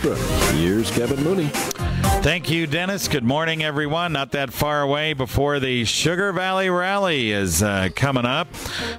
Extra. Here's Kevin Mooney. Thank you, Dennis. Good morning, everyone. Not that far away before the Sugar Valley Rally is coming up.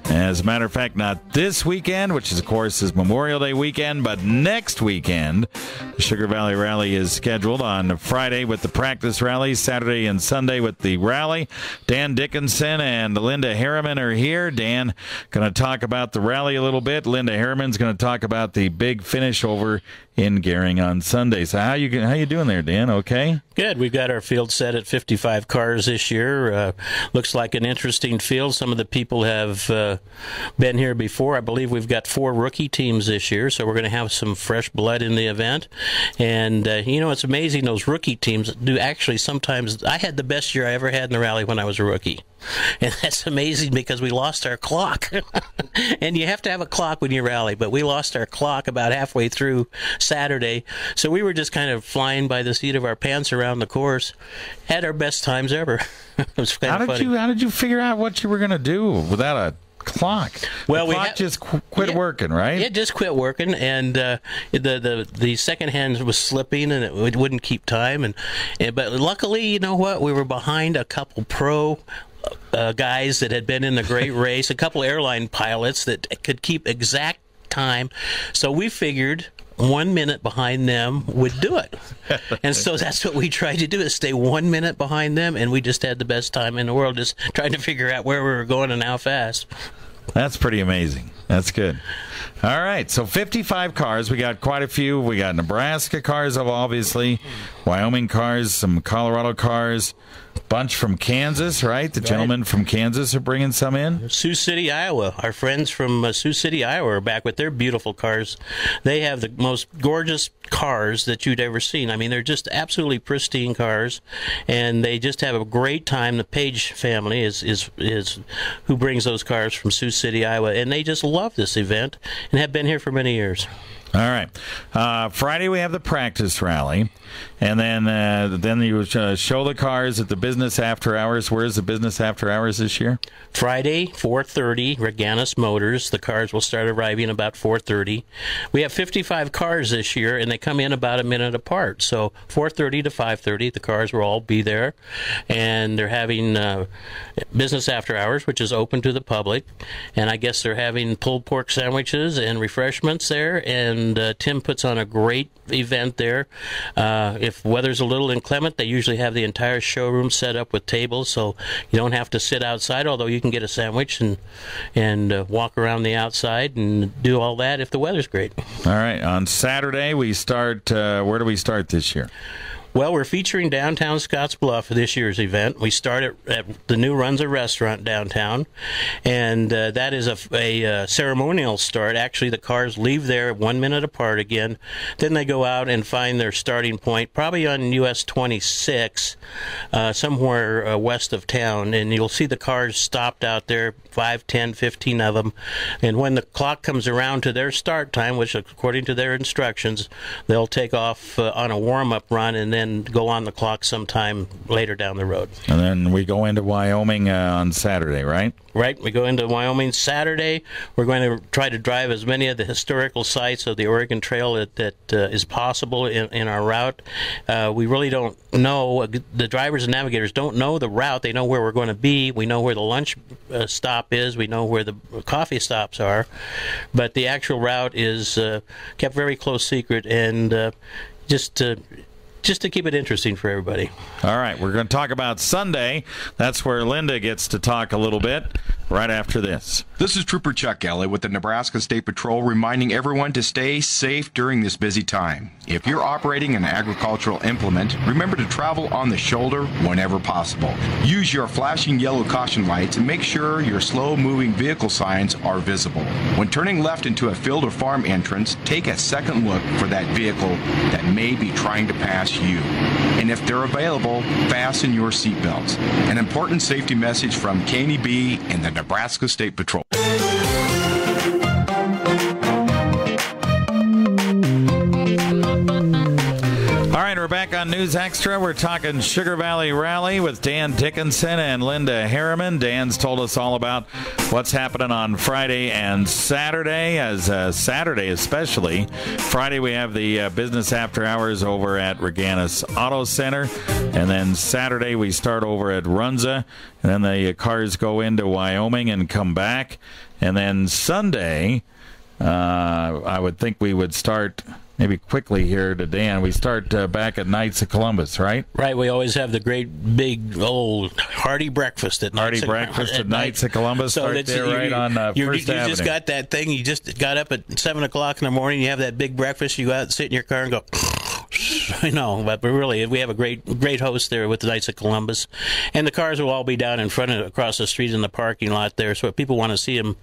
As a matter of fact, not this weekend, which is, of course, is Memorial Day weekend, but next weekend. The Sugar Valley Rally is scheduled on Friday with the practice rally, Saturday and Sunday with the rally. Dan Dickinson and Linda Harimon are here. Dan going to talk about the rally a little bit. Linda Harimon's going to talk about the big finish over in Gering on Sunday. So how you doing there, Dan? Okay? Good. We've got our field set at 55 cars this year. Looks like an interesting field. Some of the people have been here before. I believe we've got 4 rookie teams this year, so we're going to have some fresh blood in the event. And, it's amazing those rookie teams do actually sometimes. I had the best year I ever had in the rally when I was a rookie. And that's amazing because we lost our clock. And you have to have a clock when you rally, but we lost our clock about halfway through Saturday. So we were just kind of flying by the seat of our pants around the course. Had our best times ever. It was kind of funny. How did you figure out what you were going to do without a clock? Well, the clock just quit working, right? It just quit working, and the second hand was slipping, and it wouldn't keep time. But luckily, you know what? We were behind a couple pro guys that had been in the great race, a couple airline pilots that could keep exact time. So we figured 1 minute behind them would do it. And so that's what we tried to do, is stay 1 minute behind them, and we just had the best time in the world just trying to figure out where we were going and how fast. That's pretty amazing. That's good. All right, so 55 cars. We got quite a few. We got Nebraska cars, obviously, Wyoming cars, some Colorado cars, bunch from Kansas, right? The gentlemen from Kansas are bringing some in. Sioux City, Iowa. Our friends from Sioux City, Iowa are back with their beautiful cars. They have the most gorgeous cars that you'd ever seen. I mean, they're just absolutely pristine cars, and they just have a great time. The Page family is who brings those cars from Sioux City, Iowa, and they just love this event and have been here for many years. All right. Friday we have the practice rally, and then you show the cars at the business after hours. Where's the business after hours this year? Friday, 4:30, Reganis Motors. The cars will start arriving about 4:30. We have 55 cars this year, and they come in about a minute apart. So 4:30 to 5:30, the cars will all be there, and they're having business after hours, which is open to the public. And I guess they're having pulled pork sandwiches and refreshments there, and Tim puts on a great event there. If weather's a little inclement, they usually have the entire showroom set up with tables, so you don't have to sit outside, although you can get a sandwich and walk around the outside and do all that if the weather's great. All right. On Saturday, we start, where do we start this year? Well, we're featuring downtown Scottsbluff for this year's event. We start at the new Runza restaurant downtown, and that is a ceremonial start. Actually, the cars leave there 1 minute apart again. Then they go out and find their starting point, probably on US 26, somewhere west of town, and you'll see the cars stopped out there, 5, 10, 15 of them. And when the clock comes around to their start time, which according to their instructions, they'll take off on a warm-up run and then go on the clock sometime later down the road. And then we go into Wyoming on Saturday, right? Right. We go into Wyoming Saturday. We're going to try to drive as many of the historical sites of the Oregon Trail that is possible in our route. We really don't know. The drivers and navigators don't know the route. They know where we're going to be. We know where the lunch stop is. We know where the coffee stops are. But the actual route is kept very close secret, and just to keep it interesting for everybody. All right, we're going to talk about Sunday. That's where Linda gets to talk a little bit right after this. This is Trooper Chuck Kelly with the Nebraska State Patrol reminding everyone to stay safe during this busy time. If you're operating an agricultural implement, remember to travel on the shoulder whenever possible. Use your flashing yellow caution lights and make sure your slow-moving vehicle signs are visible. When turning left into a field or farm entrance, take a second look for that vehicle that may be trying to pass you. And if they're available, fasten your seatbelts. An important safety message from KNEB and the Nebraska State Patrol. All right, we're back back on News Extra. We're talking Sugar Valley Rally with Dan Dickinson and Linda Harriman. Dan's told us all about what's happening on Friday and Saturday, as Saturday especially. Friday we have the business after hours over at Reganis Auto Center, and then Saturday we start over at Runza, and then the cars go into Wyoming and come back, and then Sunday I would think we would start maybe quickly here to Dan. We start back at Knights of Columbus, right? Right. We always have the great big old hearty breakfast at Knights Knights of Columbus. So right there, right on First Avenue. You just got that thing. You just got up at 7 o'clock in the morning. You have that big breakfast. You go out and sit in your car and go. I know, but really, we have a great host there with the Knights of Columbus, and the cars will all be down in front of across the street in the parking lot there. So if people want to see them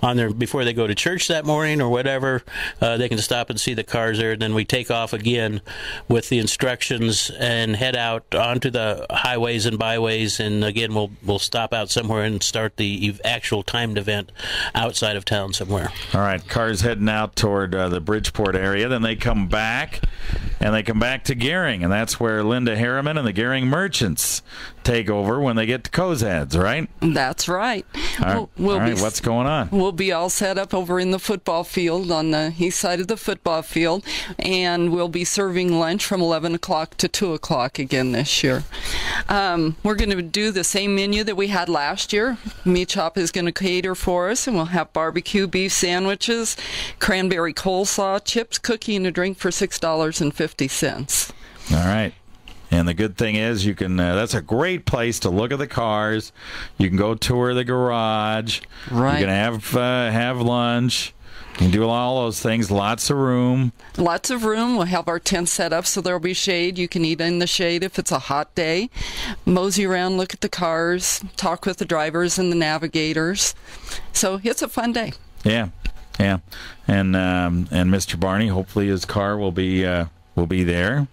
on there before they go to church that morning or whatever, they can stop and see the cars there. And then we take off again with the instructions and head out onto the highways and byways. And again, we'll stop out somewhere and start the actual timed event outside of town somewhere. All right, cars heading out toward the Bridgeport area. Then they come back. And they come back to Gehring, and that's where Linda Harriman and the Gehring Merchants take over when they get to Kozad's, right? That's right. All right, what's going on? We'll be all set up over in the football field on the east side of the football field, and we'll be serving lunch from 11 o'clock to 2 o'clock again this year. We're going to do the same menu that we had last year. Meat Shop is going to cater for us, and we'll have barbecue beef sandwiches, cranberry coleslaw, chips, cookie, and a drink for $6.50. All right. And the good thing is you can that's a great place to look at the cars. You can go tour the garage. Right. You can have lunch. You can do all those things. Lots of room. Lots of room. We'll have our tent set up so there'll be shade. You can eat in the shade if it's a hot day. Mosey around, look at the cars, talk with the drivers and the navigators. So it's a fun day. Yeah. Yeah. And Mr. Barney, hopefully his car will be there.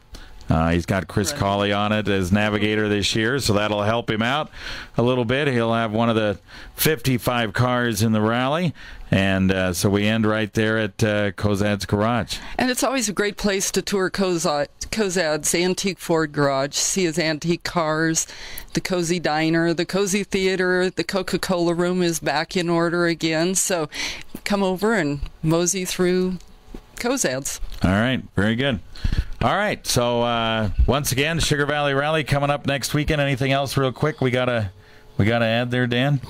He's got Chris Cawley on it as navigator this year, so that'll help him out a little bit. He'll have one of the 55 cars in the rally, and so we end right there at Kozad's Garage. And it's always a great place to tour Kozad's Antique Ford Garage, see his antique cars, the Cozy Diner, the Cozy Theater, the Coca-Cola Room is back in order again, so come over and mosey through Kozad's. All right, very good. All right, so once again, Sugar Valley Rally coming up next weekend. Anything else real quick we gotta add there, Dan?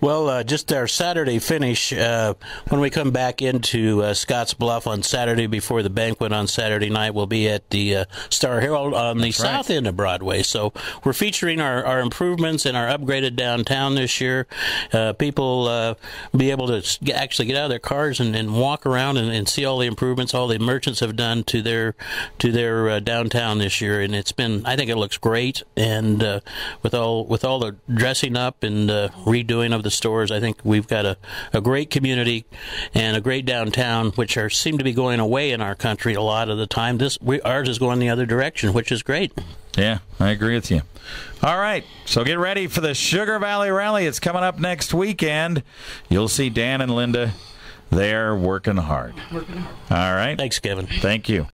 Well, just our Saturday finish, when we come back into Scotts Bluff on Saturday before the banquet on Saturday night, we'll be at the Star Herald on the south end of Broadway. So we're featuring our improvements in our upgraded downtown this year. People be able to actually get out of their cars and walk around and see all the improvements all the merchants have done to their downtown this year. And it's been, I think it looks great. And with all the dressing up and redoing of the stores, I think we've got a great community and a great downtown, which seem to be going away in our country a lot of the time. Ours is going the other direction, which is great. Yeah, I agree with you. All right, so get ready for the Sugar Valley Rally. It's coming up next weekend. You'll see Dan and Linda there working hard. All right. Thanks, Kevin. Thank you.